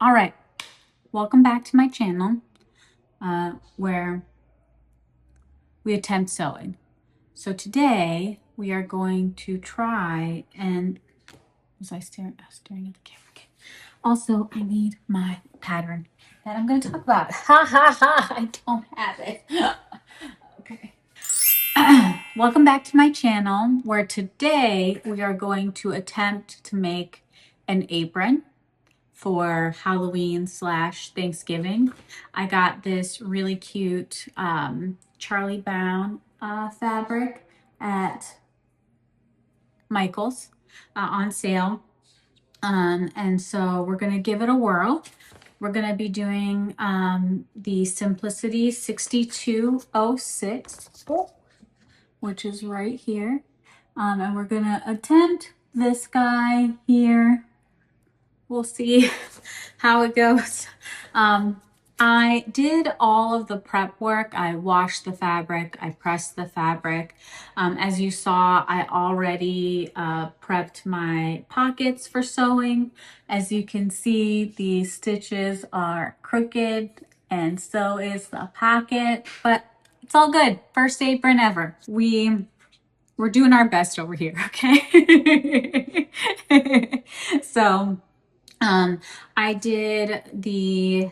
All right, welcome back to my channel where we attempt sewing. So today we are going to try and was I staring at the camera? Okay. Also, I need my pattern that I'm going to talk about. Ha ha ha! I don't have it. Okay. Welcome back to my channel where today we are going to attempt to make an apron for Halloween / Thanksgiving. I got this really cute Charlie Brown fabric at Michael's on sale. And so we're going to give it a whirl. We're going to be doing the Simplicity 6206, which is right here. And we're going to attempt this guy here. We'll see how it goes. I did all of the prep work. I washed the fabric. I pressed the fabric. As you saw, I already prepped my pockets for sewing. As you can see, the stitches are crooked and so is the pocket, but it's all good. First apron ever. We're doing our best over here, okay? So I did the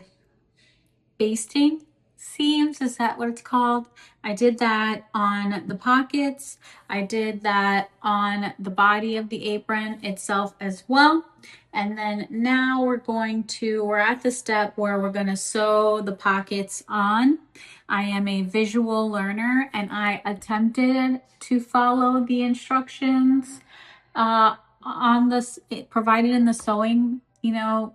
basting seams, is that what it's called? I did that on the pockets. I did that on the body of the apron itself as well. And then now we're at the step where we're going to sew the pockets on. I am a visual learner and I attempted to follow the instructions on this provided in the sewing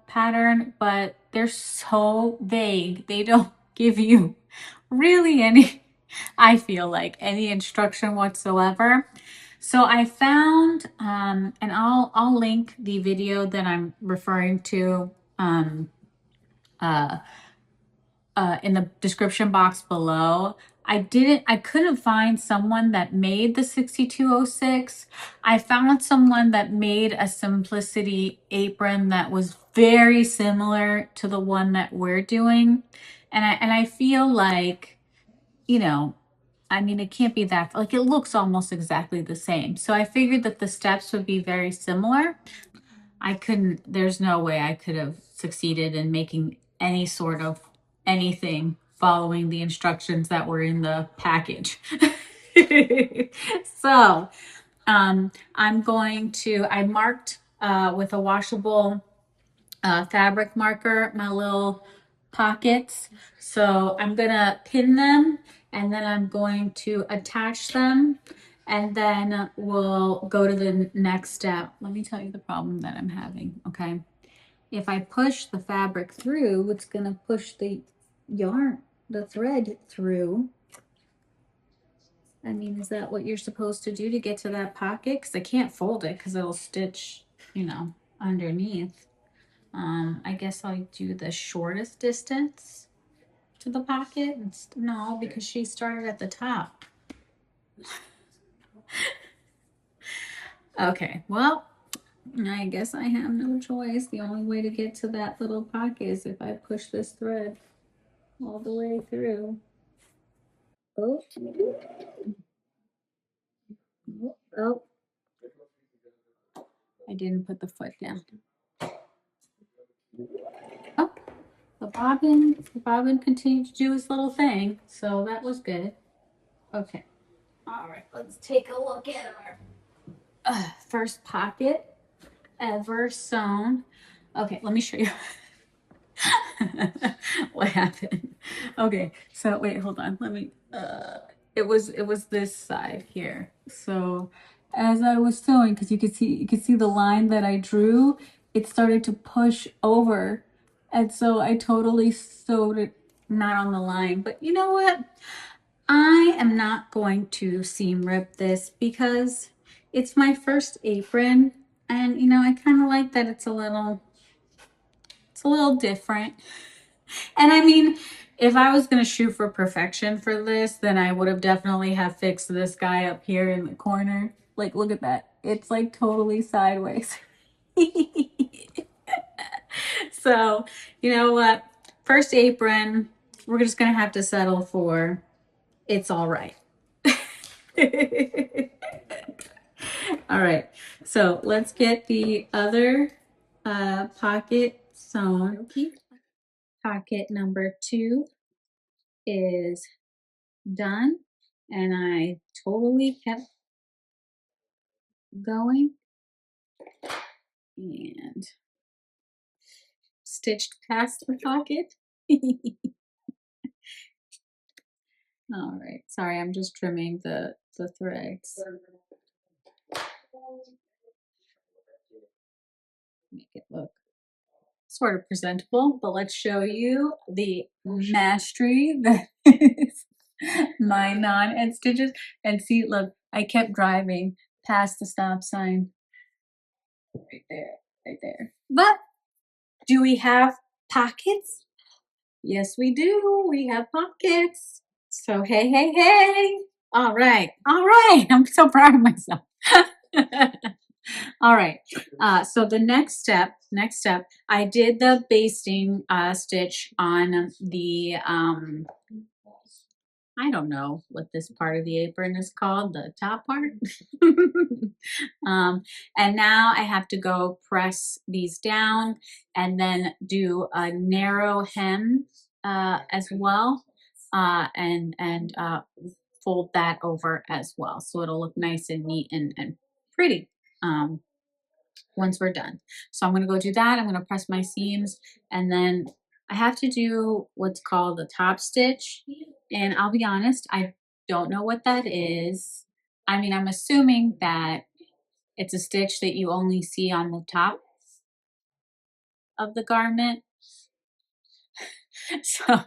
pattern, but they're so vague. They don't give you really any, I feel like, any instruction whatsoever. So I found and I'll link the video that I'm referring to in the description box below. I couldn't find someone that made the 6206. I found someone that made a Simplicity apron that was very similar to the one that we're doing. And I feel like, I mean, it can't be that, like, it looks almost exactly the same. So I figured that the steps would be very similar. There's no way I could have succeeded in making any sort of anything following the instructions that were in the package. So I marked with a washable fabric marker my little pockets. So I'm gonna pin them and then I'm going to attach them and then we'll go to the next step. Let me tell you the problem that I'm having, okay? If I push the fabric through, it's gonna push the thread through. I mean, is that what you're supposed to do to get to that pocket? Because I can't fold it because it'll stitch, underneath. I guess I'll do the shortest distance to the pocket. No, because she started at the top. Okay, well, I guess I have no choice. The only way to get to that little pocket is if I push this thread all the way through. Oh, oh, I didn't put the foot down. Oh, the bobbin continued to do his little thing, so that was good. Okay, all right, let's take a look at our first pocket ever sewn. Okay, let me show you what happened. Okay, so wait, hold on. Let me it was this side here. So as I was sewing, because you could see the line that I drew, it started to push over. And so I totally sewed it not on the line. But you know what? I am not going to seam rip this because it's my first apron. And I kind of like that it's a little different. And I mean, if I was going to shoot for perfection for this, then I would have definitely have fixed this guy up here in the corner. Like, look at that. It's like totally sideways. So, you know what? First apron, we're just going to have to settle for it's all right. All right. So let's get the other pocket sewn. Pocket number 2 is done. And I totally kept going and stitched past the pocket. All right. Sorry, I'm just trimming the threads. Make it look sort of presentable, but let's show you the mastery that is my non-end stitches. And see, look, I kept driving past the stop sign. Right there, right there. But do we have pockets? Yes, we do. We have pockets. So hey, hey, hey. All right, all right. I'm so proud of myself. All right. So the next step, I did the basting stitch on the I don't know what this part of the apron is called, the top part. And now I have to go press these down and then do a narrow hem as well, and fold that over as well, so it'll look nice and neat and pretty. Once we're done. So I'm going to go do that. I'm going to press my seams, and then I have to do what's called the top stitch. And I'll be honest, I don't know what that is. I mean, I'm assuming that it's a stitch that you only see on the top of the garment. So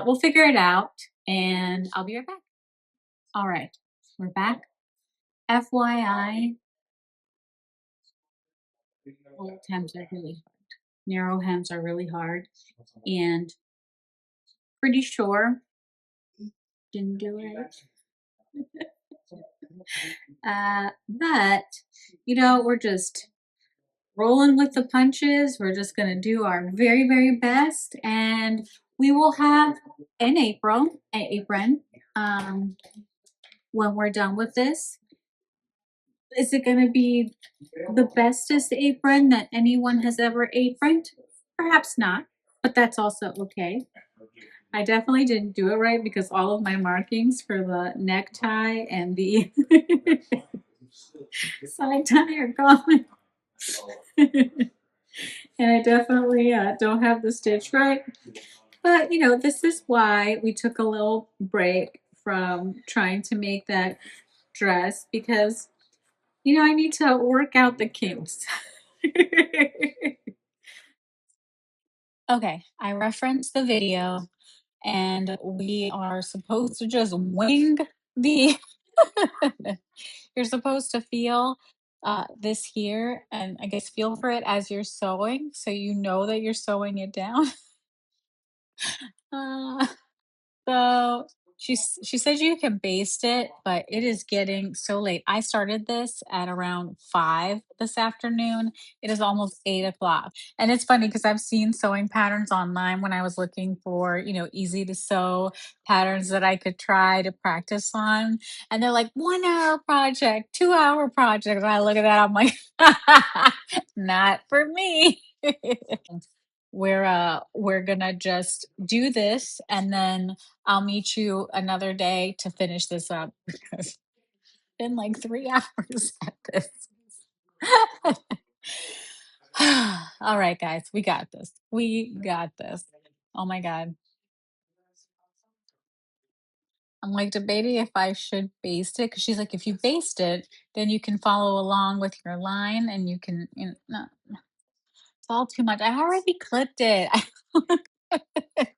we'll figure it out, and I'll be right back. All right, we're back. FYI, old hems are really hard. Narrow hems are really hard, and pretty sure didn't do it. But you know, we're just rolling with the punches. We're just gonna do our very, very best, and we will have an apron when we're done with this. Is it gonna be the bestest apron that anyone has ever aproned? Perhaps not, but that's also okay. I definitely didn't do it right because all of my markings for the necktie and the side tie are gone. And I definitely don't have the stitch right. But, you know, this is why we took a little break from trying to make that dress, because, you know, I need to work out the kinks. Okay, I referenced the video, and we are supposed to just wing the you're supposed to feel this here, and I guess feel for it as you're sewing, so you know that you're sewing it down. uh, So she said you can baste it, but it is getting so late. I started this at around 5 this afternoon. It is almost 8 o'clock. And it's funny because I've seen sewing patterns online when I was looking for, you know, easy to sew patterns that I could try to practice on. And they're like 1 hour project, 2 hour project. And I look at that, I'm like, not for me. We're gonna just do this, and then I'll meet you another day to finish this up because it's been like 3 hours at this. All right, guys, we got this. We got this. Oh my god. I'm like debating if I should baste it, because she's like, if you baste it, then you can follow along with your line and you can, you know, no, it's all too much. I already clipped it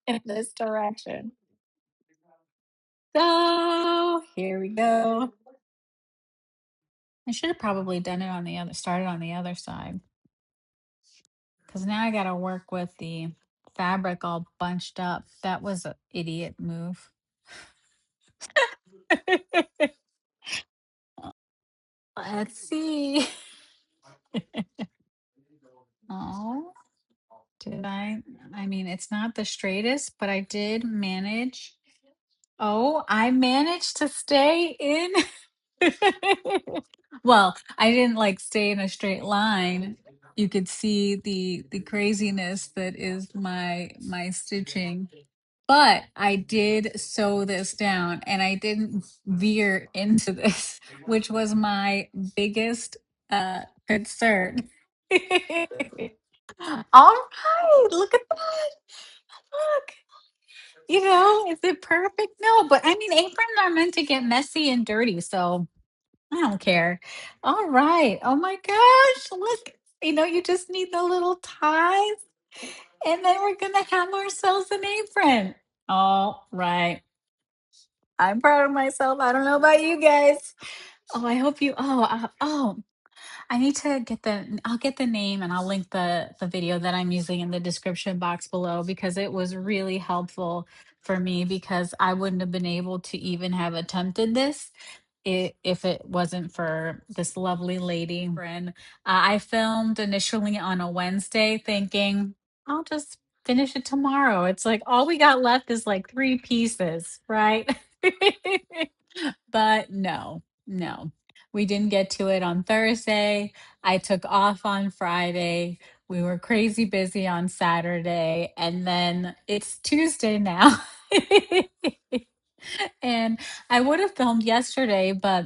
in this direction. So here we go. I should have probably done it on the other, started on the other side, because now I got to work with the fabric all bunched up. That was an idiot move. Let's see. Oh, did I? I mean, it's not the straightest, but I did manage. Oh, I managed to stay in. Well, I didn't like stay in a straight line. You could see the craziness that is my stitching. But I did sew this down and I didn't veer into this, which was my biggest concern. All right, look at that. Look. Is it perfect? No, but I mean, aprons are meant to get messy and dirty, so I don't care. All right. Oh my gosh, look. You just need the little ties, and then we're gonna have ourselves an apron. All right. I'm proud of myself. I don't know about you guys. Oh, I hope you. I need to I'll get the name and I'll link the video that I'm using in the description box below because it was really helpful for me because I wouldn't have been able to even have attempted this if it wasn't for this lovely lady. And I filmed initially on a Wednesday thinking I'll just finish it tomorrow. It's like all we got left is like 3 pieces, right? But no, no. We didn't get to it on Thursday. I took off on Friday. We were crazy busy on Saturday. And then it's Tuesday now. And I would have filmed yesterday, but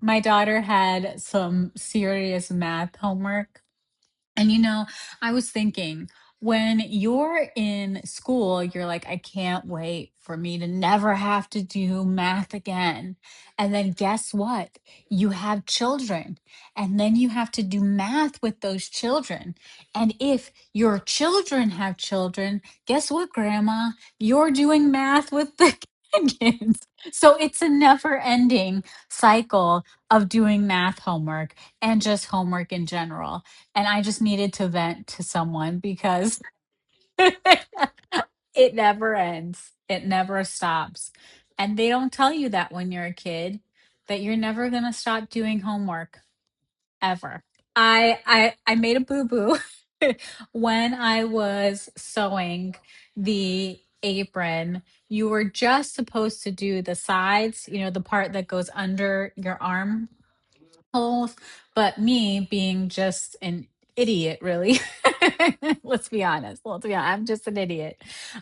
my daughter had some serious math homework and I was thinking, when you're in school, you're like, I can't wait for me to never have to do math again. And then guess what? You have children, and then you have to do math with those children. And if your children have children, guess what, Grandma? You're doing math with the kids. So it's a never ending cycle of doing math homework and just homework in general. And I just needed to vent to someone because it never ends. It never stops. And they don't tell you that when you're a kid, that you're never going to stop doing homework ever. I made a boo-boo when I was sewing the apron. You were just supposed to do the sides, the part that goes under your arm holes, but me being just an idiot, really. Let's be honest. Let's be honest. I'm just an idiot.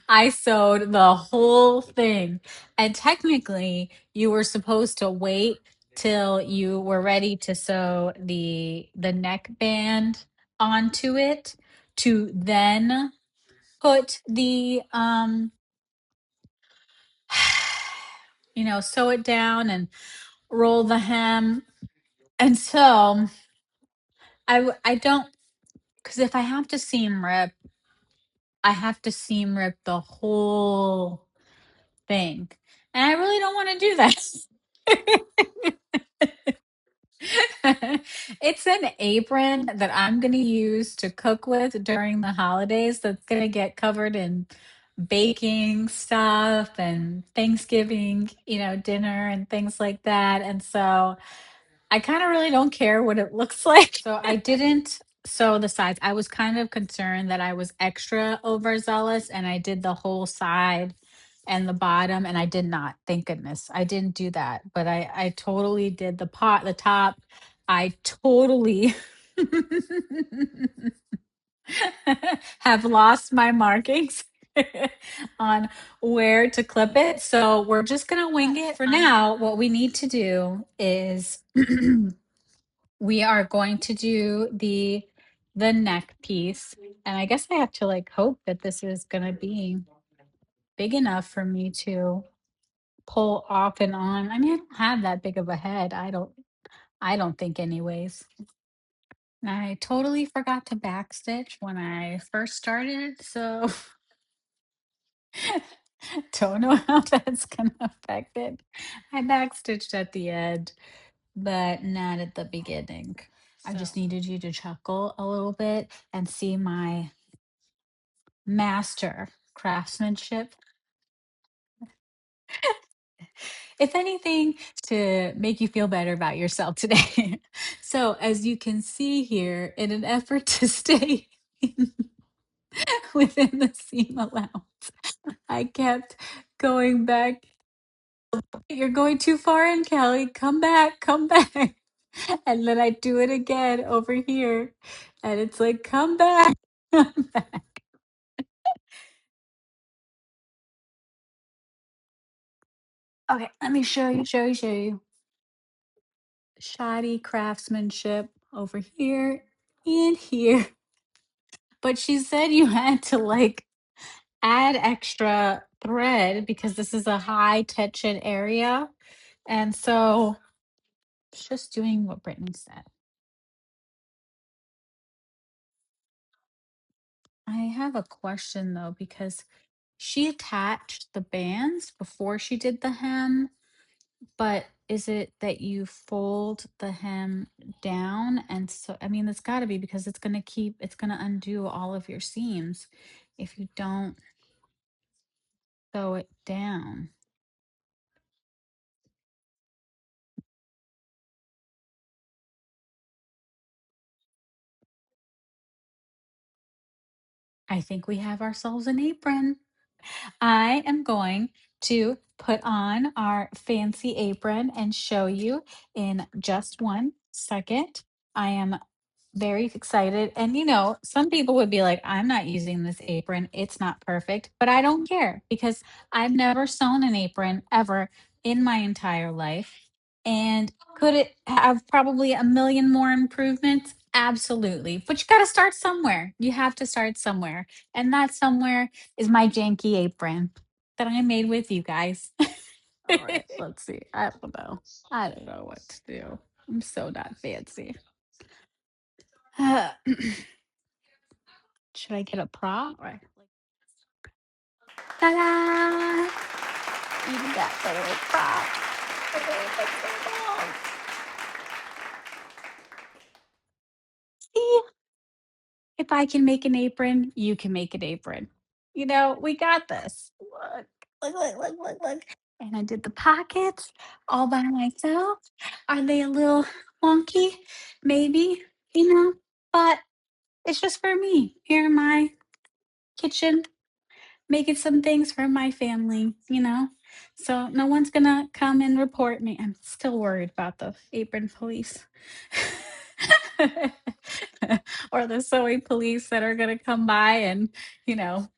I sewed the whole thing. And technically, you were supposed to wait till you were ready to sew the neck band onto it to then put the sew it down and roll the hem. And so I don't. Because if I have to seam rip, I have to seam rip the whole thing. And I really don't want to do that. It's an apron that I'm going to use to cook with during the holidays that's going to get covered in baking stuff and Thanksgiving, dinner and things like that. And so I kind of really don't care what it looks like. So I didn't sew the sides. I was kind of concerned that I was extra overzealous and I did the whole side and the bottom and I did not. Thank goodness. I didn't do that. But I totally did the top. I totally have lost my markings on where to clip it. So we're just gonna wing it for now. What we need to do is we are going to do the neck piece. And I guess I have to like hope that this is gonna be big enough for me to pull off and on. I mean, I don't have that big of a head. I don't think anyways. I totally forgot to backstitch when I first started, so don't know how that's gonna affect it. I backstitched at the end, but not at the beginning. I just needed you to chuckle a little bit and see my master craftsmanship. If anything, to make you feel better about yourself today. So, as you can see here, in an effort to stay within the seam allowance. I kept going back. You're going too far in, Kelly. Come back, come back. And then I do it again over here. And it's like, come back. Come back. Okay, let me show you. Shoddy craftsmanship over here and here. But she said you had to like add extra thread because this is a high tension area. And so it's just doing what Brittany said. I have a question though, because she attached the bands before she did the hem, but is it that you fold the hem down? And so, I mean, it's got to be because it's going to undo all of your seams if you don't sew it down. I think we have ourselves an apron. I am going to put on our fancy apron and show you in just 1 second. I am very excited. And some people would be like, I'm not using this apron. It's not perfect. But I don't care because I've never sewn an apron ever in my entire life. And could it have probably a million more improvements? Absolutely. But you got to start somewhere. You have to start somewhere. And that somewhere is my janky apron that I made with you guys. All right, let's see. I don't know. I don't know what to do. I'm so not fancy. Should I get a prop? Or ta-da! Even got the little prop. See, if I can make an apron, you can make an apron. We got this. Look. And I did the pockets all by myself. Are they a little wonky? Maybe, but it's just for me here in my kitchen making some things for my family. So no one's gonna come and report me. I'm still worried about the apron police. Or the sewing police that are gonna come by and, you know,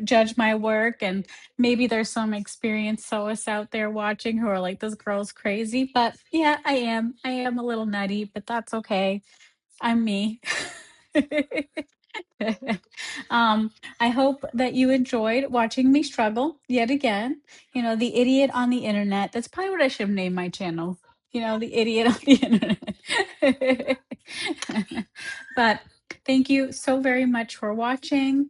judge my work. And maybe there's some experienced sewists out there watching who are like, this girl's crazy. But yeah, I am. I am a little nutty, but that's okay. I'm me. I hope that you enjoyed watching me struggle yet again. The idiot on the internet. That's probably what I should have named my channel. The idiot on the internet. But thank you so very much for watching.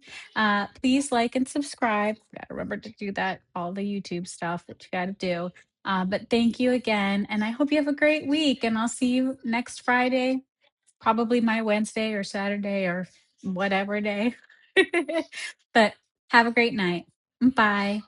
Please like and subscribe. Gotta remember to do that, all the YouTube stuff that you gotta do. But thank you again. And I hope you have a great week. And I'll see you next Friday, probably my Wednesday or Saturday or whatever day. But have a great night. Bye.